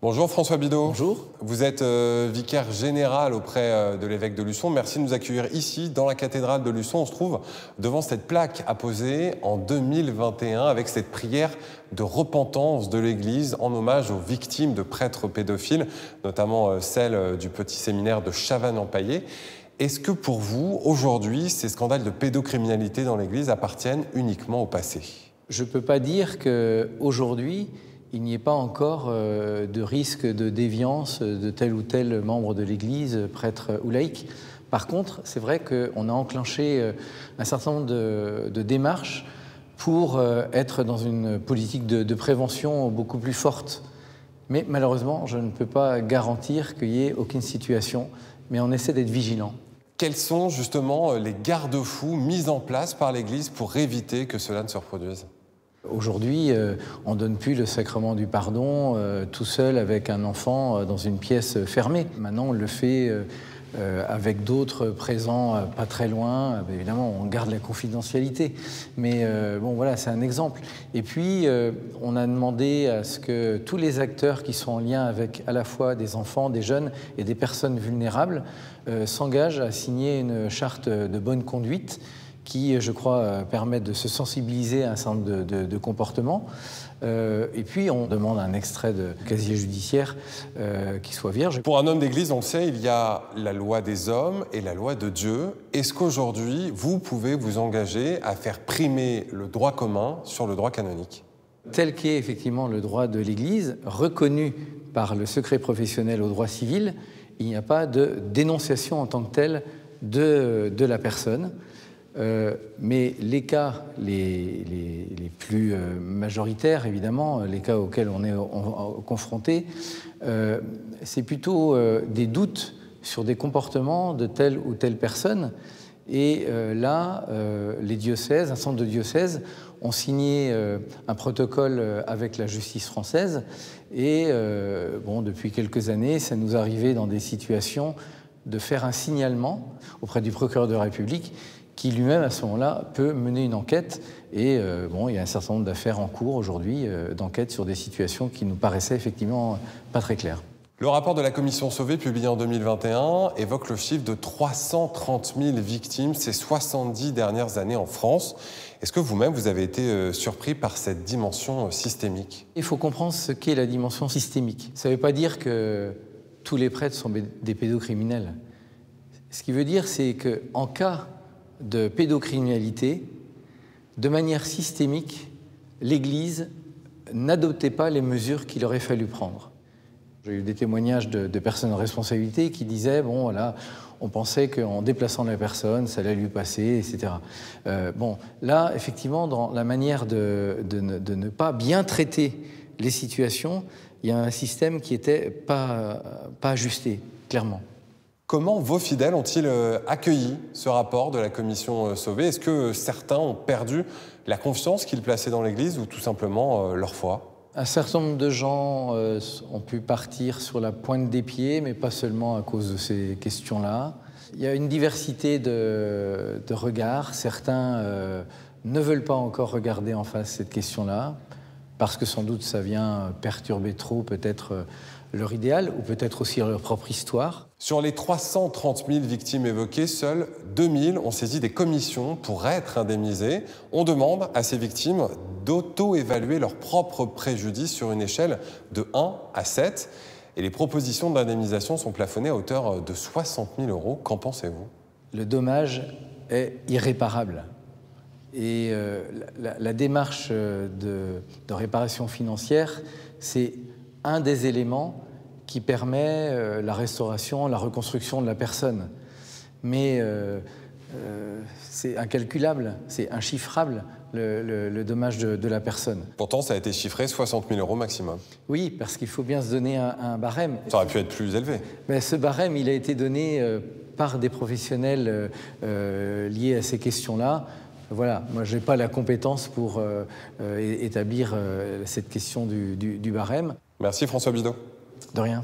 Bonjour François Bidot. Bonjour. Vous êtes vicaire général auprès de l'évêque de Luçon. Merci de nous accueillir ici, dans la cathédrale de Luçon. On se trouve devant cette plaque apposée en 2021 avec cette prière de repentance de l'Église en hommage aux victimes de prêtres pédophiles, notamment celle du petit séminaire de Chavannes-en-Paillé. Est-ce que pour vous, aujourd'hui, ces scandales de pédocriminalité dans l'Église appartiennent uniquement au passé? Je ne peux pas dire qu'aujourd'hui, il n'y ait pas encore de risque de déviance de tel ou tel membre de l'Église, prêtre ou laïc. Par contre, c'est vrai qu'on a enclenché un certain nombre de démarches pour être dans une politique de prévention beaucoup plus forte. Mais malheureusement, je ne peux pas garantir qu'il n'y ait aucune situation, mais on essaie d'être vigilant. Quels sont justement les garde-fous mis en place par l'Église pour éviter que cela ne se reproduise ? Aujourd'hui, on ne donne plus le sacrement du pardon tout seul avec un enfant dans une pièce fermée. Maintenant, on le fait avec d'autres présents pas très loin. Évidemment, on garde la confidentialité. Mais bon, voilà, c'est un exemple. Et puis, on a demandé à ce que tous les acteurs qui sont en lien avec à la fois des enfants, des jeunes et des personnes vulnérables s'engagent à signer une charte de bonne conduite qui, je crois, permet de se sensibiliser à un certain nombre de comportements. Et puis, on demande un extrait de casier judiciaire qui soit vierge. Pour un homme d'église, on le sait, il y a la loi des hommes et la loi de Dieu. Est-ce qu'aujourd'hui, vous pouvez vous engager à faire primer le droit commun sur le droit canonique? Tel qu'est effectivement le droit de l'Église, reconnu par le secret professionnel au droit civil, il n'y a pas de dénonciation en tant que telle de la personne. Mais les cas les plus majoritaires, évidemment, les cas auxquels on est confronté, c'est plutôt des doutes sur des comportements de telle ou telle personne. Et là, les diocèses, un centre de diocèses, ont signé un protocole avec la justice française. Et bon, depuis quelques années, ça nous arrivait dans des situations de faire un signalement auprès du procureur de la République qui lui-même, à ce moment-là, peut mener une enquête. Et bon, il y a un certain nombre d'affaires en cours aujourd'hui, d'enquête sur des situations qui nous paraissaient effectivement pas très claires. Le rapport de la Commission Sauvé, publié en 2021, évoque le chiffre de 330 000 victimes ces 70 dernières années en France. Est-ce que vous-même, vous avez été surpris par cette dimension systémique? Il faut comprendre ce qu'est la dimension systémique. Ça ne veut pas dire que tous les prêtres sont des pédocriminels. Ce qui veut dire, c'est qu'en cas de pédocriminalité, de manière systémique, l'Église n'adoptait pas les mesures qu'il aurait fallu prendre. J'ai eu des témoignages de personnes en responsabilité qui disaient, bon voilà, on pensait qu'en déplaçant la personne, ça allait lui passer, etc. Bon, là, effectivement, dans la manière de ne pas bien traiter les situations, il y a un système qui n'était pas ajusté, clairement. Comment vos fidèles ont-ils accueilli ce rapport de la Commission Sauvé? Est-ce que certains ont perdu la confiance qu'ils plaçaient dans l'Église ou tout simplement leur foi? Un certain nombre de gens ont pu partir sur la pointe des pieds, mais pas seulement à cause de ces questions-là. Il y a une diversité de regards. Certains ne veulent pas encore regarder en face cette question-là, parce que sans doute ça vient perturber trop peut-être leur idéal, ou peut-être aussi leur propre histoire. Sur les 330 000 victimes évoquées, seules 2000 ont saisi des commissions pour être indemnisées. On demande à ces victimes d'auto-évaluer leur propre préjudice sur une échelle de 1 à 7. Et les propositions d'indemnisation sont plafonnées à hauteur de 60 000 €. Qu'en pensez-vous? Le dommage est irréparable. Et la démarche de réparation financière, c'est un des éléments qui permet la restauration, la reconstruction de la personne. Mais c'est incalculable, c'est inchiffrable, le dommage de la personne. Pourtant, ça a été chiffré 60 000 € maximum. Oui, parce qu'il faut bien se donner un barème. Ça aurait pu être plus élevé. Mais ce barème, il a été donné par des professionnels liés à ces questions-là. Voilà, moi je n'ai pas la compétence pour établir cette question du barème. Merci François Bidot. De rien.